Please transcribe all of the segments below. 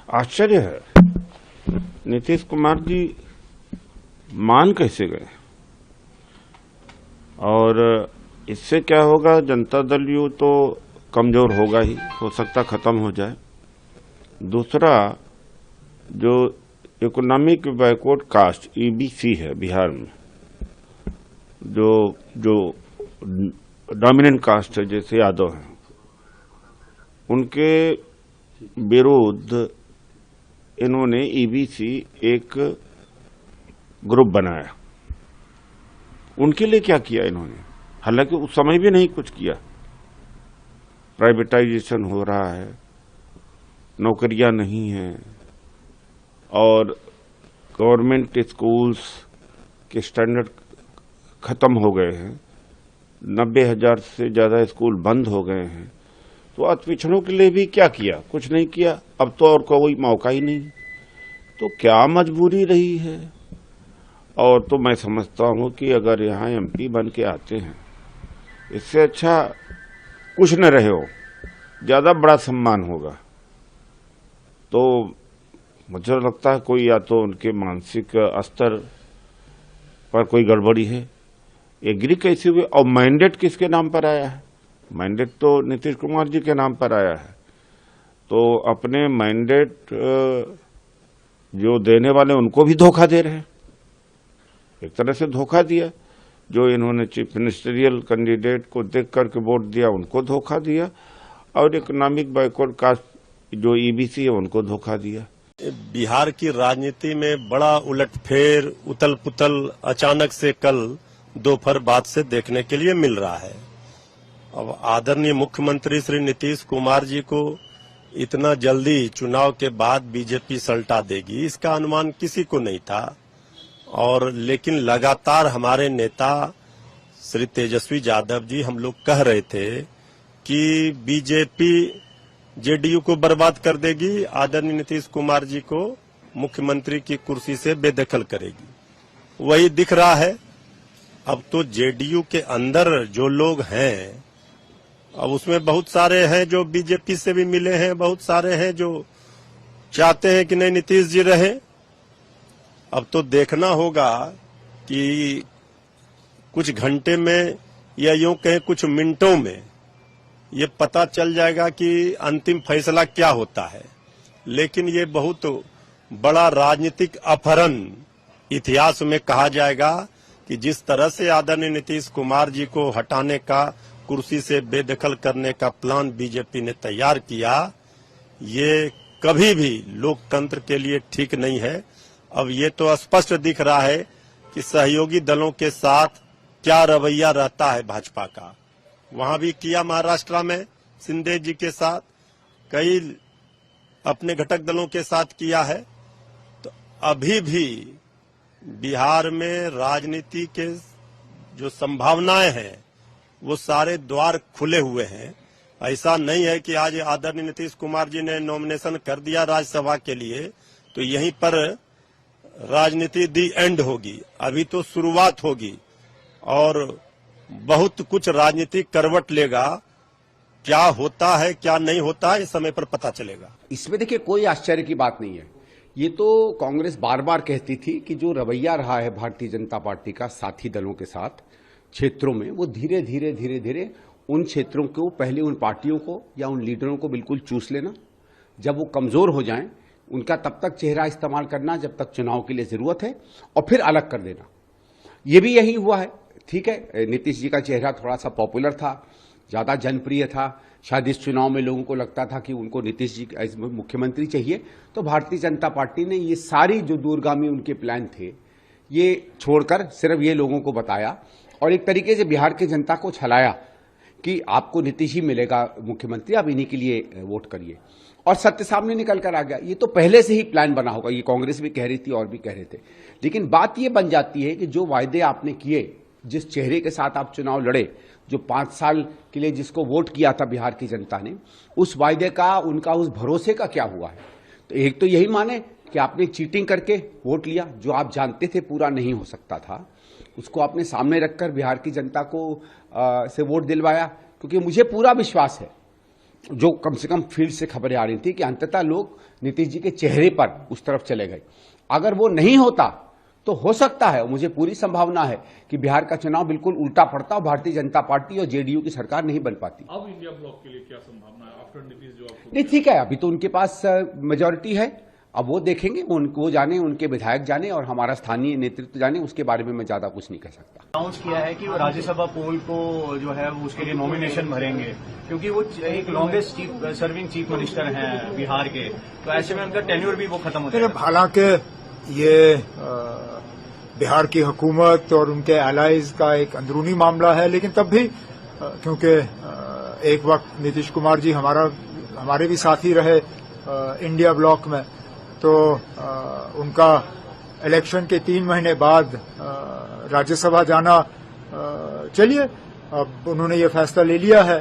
आश्चर्य है, नीतीश कुमार जी मान कैसे गए? और इससे क्या होगा? जनता दल यू तो कमजोर होगा ही, हो सकता खत्म हो जाए। दूसरा, जो इकोनॉमिक बैकवर्ड कास्ट ईबीसी है बिहार में, जो जो डोमिनेंट कास्ट है जैसे यादव हैं, उनके विरुद्ध इन्होंने ईबीसी एक ग्रुप बनाया। उनके लिए क्या किया इन्होंने? हालांकि उस समय भी नहीं कुछ किया। प्राइवेटाइजेशन हो रहा है, नौकरियां नहीं हैं, और गवर्नमेंट स्कूल्स के स्टैंडर्ड खत्म हो गए हैं। 90,000 से ज्यादा स्कूल बंद हो गए हैं। तो अति पिछड़ों के लिए भी क्या किया? कुछ नहीं किया। अब तो और कोई मौका ही नहीं। तो क्या मजबूरी रही है? और तो मैं समझता हूं कि अगर यहाँ एमपी बन के आते हैं, इससे अच्छा कुछ न रहे हो, ज्यादा बड़ा सम्मान होगा। तो मुझे लगता है कोई या तो उनके मानसिक स्तर पर कोई गड़बड़ी है। एग्री कैसे हुए? और मैंडेट किसके नाम पर आया है? मैंडेट तो नीतीश कुमार जी के नाम पर आया है। तो अपने मैंडेट जो देने वाले उनको भी धोखा दे रहे हैं। एक तरह से धोखा दिया। जो इन्होंने चीफ मिनिस्टरियल कैंडिडेट को देख करके वोट दिया, उनको धोखा दिया। और इकोनॉमिक बैकवर्ड कास्ट जो ईबीसी है, उनको धोखा दिया। बिहार की राजनीति में बड़ा उलटफेर, उथल पुथल अचानक से कल दोपहर बाद से देखने के लिए मिल रहा है। अब आदरणीय मुख्यमंत्री श्री नीतीश कुमार जी को इतना जल्दी चुनाव के बाद बीजेपी सल्टा देगी, इसका अनुमान किसी को नहीं था। और लेकिन लगातार हमारे नेता श्री तेजस्वी यादव जी, हम लोग कह रहे थे कि बीजेपी जेडीयू को बर्बाद कर देगी, आदरणीय नीतीश कुमार जी को मुख्यमंत्री की कुर्सी से बेदखल करेगी। वही दिख रहा है। अब तो जेडीयू के अंदर जो लोग हैं, अब उसमें बहुत सारे हैं जो बीजेपी से भी मिले हैं, बहुत सारे हैं जो चाहते हैं कि नहीं नीतीश जी रहे। अब तो देखना होगा कि कुछ घंटे में या यूं कहें कुछ मिनटों में ये पता चल जाएगा कि अंतिम फैसला क्या होता है। लेकिन ये बहुत बड़ा राजनीतिक अपहरण इतिहास में कहा जाएगा कि जिस तरह से आदरणीय नीतीश कुमार जी को हटाने का, कुर्सी से बेदखल करने का प्लान बीजेपी ने तैयार किया, ये कभी भी लोकतंत्र के लिए ठीक नहीं है। अब ये तो स्पष्ट दिख रहा है कि सहयोगी दलों के साथ क्या रवैया रहता है भाजपा का। वहां भी किया महाराष्ट्र में शिंदे जी के साथ, कई अपने घटक दलों के साथ किया है। तो अभी भी बिहार में राजनीति के जो संभावनाएं हैं वो सारे द्वार खुले हुए हैं। ऐसा नहीं है कि आज आदरणीय नीतीश कुमार जी ने नॉमिनेशन कर दिया राज्यसभा के लिए तो यहीं पर राजनीति दी एंड होगी। अभी तो शुरुआत होगी और बहुत कुछ राजनीतिक करवट लेगा। क्या होता है क्या नहीं होता है, इस समय पर पता चलेगा। इसमें देखिए कोई आश्चर्य की बात नहीं है। ये तो कांग्रेस बार बार कहती थी कि जो रवैया रहा है भारतीय जनता पार्टी का साथी दलों के साथ क्षेत्रों में, वो धीरे धीरे उन क्षेत्रों को, पहले उन पार्टियों को या उन लीडरों को बिल्कुल चूस लेना। जब वो कमजोर हो जाएं, उनका तब तक चेहरा इस्तेमाल करना जब तक चुनाव के लिए जरूरत है, और फिर अलग कर देना। ये भी यही हुआ है। ठीक है, नीतीश जी का चेहरा थोड़ा सा पॉपुलर था, ज्यादा जनप्रिय था। शायद इस चुनाव में लोगों को लगता था कि उनको नीतीश जी मुख्यमंत्री चाहिए। तो भारतीय जनता पार्टी ने ये सारी जो दूरगामी उनके प्लान थे, ये छोड़कर सिर्फ ये लोगों को बताया और एक तरीके से बिहार की जनता को छलाया कि आपको नीतीश ही मिलेगा मुख्यमंत्री, आप इन्हीं के लिए वोट करिए। और सत्य सामने निकल कर आ गया। ये तो पहले से ही प्लान बना होगा, ये कांग्रेस भी कह रही थी और भी कह रहे थे। लेकिन बात ये बन जाती है कि जो वायदे आपने किए, जिस चेहरे के साथ आप चुनाव लड़े, जो 5 साल के लिए जिसको वोट किया था बिहार की जनता ने, उस वायदे का, उनका उस भरोसे का क्या हुआ है? तो एक तो यही माने कि आपने चीटिंग करके वोट लिया, जो आप जानते थे पूरा नहीं हो सकता था, उसको आपने सामने रखकर बिहार की जनता को से वोट दिलवाया। क्योंकि मुझे पूरा विश्वास है जो कम से कम फील्ड से खबरें आ रही थी कि अंततः लोग नीतीश जी के चेहरे पर उस तरफ चले गए। अगर वो नहीं होता तो हो सकता है, मुझे पूरी संभावना है कि बिहार का चुनाव बिल्कुल उल्टा पड़ता और भारतीय जनता पार्टी और जेडीयू की सरकार नहीं बन पाती। अब इंडिया ब्लॉक के लिए क्या संभावना है आफ्टर नीतीश जो आपको? नहीं, ठीक है, अभी तो उनके पास मेजोरिटी है, अब वो देखेंगे, वो जाने, उनके विधायक जाने और हमारा स्थानीय नेतृत्व जाने, उसके बारे में मैं ज्यादा कुछ नहीं कह सकता। अनाउंस किया है कि वो राज्यसभा पोल को जो है वो उसके लिए नॉमिनेशन भरेंगे, क्योंकि वो एक लॉन्गेस्ट सर्विंग चीफ मिनिस्टर हैं बिहार के, तो ऐसे में उनका टेन्योर भी वो खत्म हो जाएगा। हालांकि ये बिहार की हुकूमत और उनके एलाइज का एक अंदरूनी मामला है, लेकिन तब भी क्योंकि एक वक्त नीतीश कुमार जी हमारे भी साथी रहे इंडिया ब्लॉक में, तो उनका इलेक्शन के 3 महीने बाद राज्यसभा जाना, चलिए अब उन्होंने ये फैसला ले लिया है,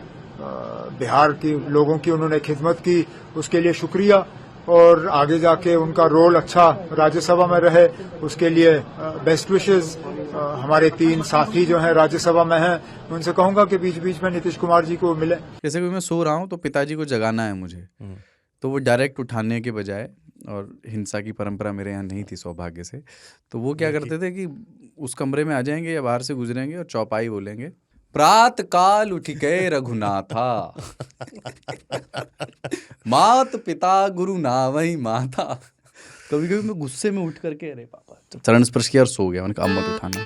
बिहार के लोगों की उन्होंने खिदमत की, उसके लिए शुक्रिया, और आगे जाके उनका रोल अच्छा राज्यसभा में रहे उसके लिए बेस्ट विशेस। हमारे 3 साथी जो हैं राज्यसभा में हैं, उनसे कहूंगा कि बीच बीच में नीतीश कुमार जी को मिले। जैसे कि मैं सो रहा हूँ तो पिताजी को जगाना है मुझे, तो वो डायरेक्ट उठाने के बजाय, और हिंसा की परंपरा मेरे यहाँ नहीं थी सौभाग्य से, तो वो क्या करते थे कि उस कमरे में आ जाएंगे या बाहर से गुजरेंगे और चौपाई बोलेंगे, प्रात काल उठ गए रघुनाथा मात पिता गुरु नावई माता। कभी कभी मैं गुस्से में उठ करके अरे पापा चरण स्पर्श किया और सो गया, मैंने कहा अब मत उठाना।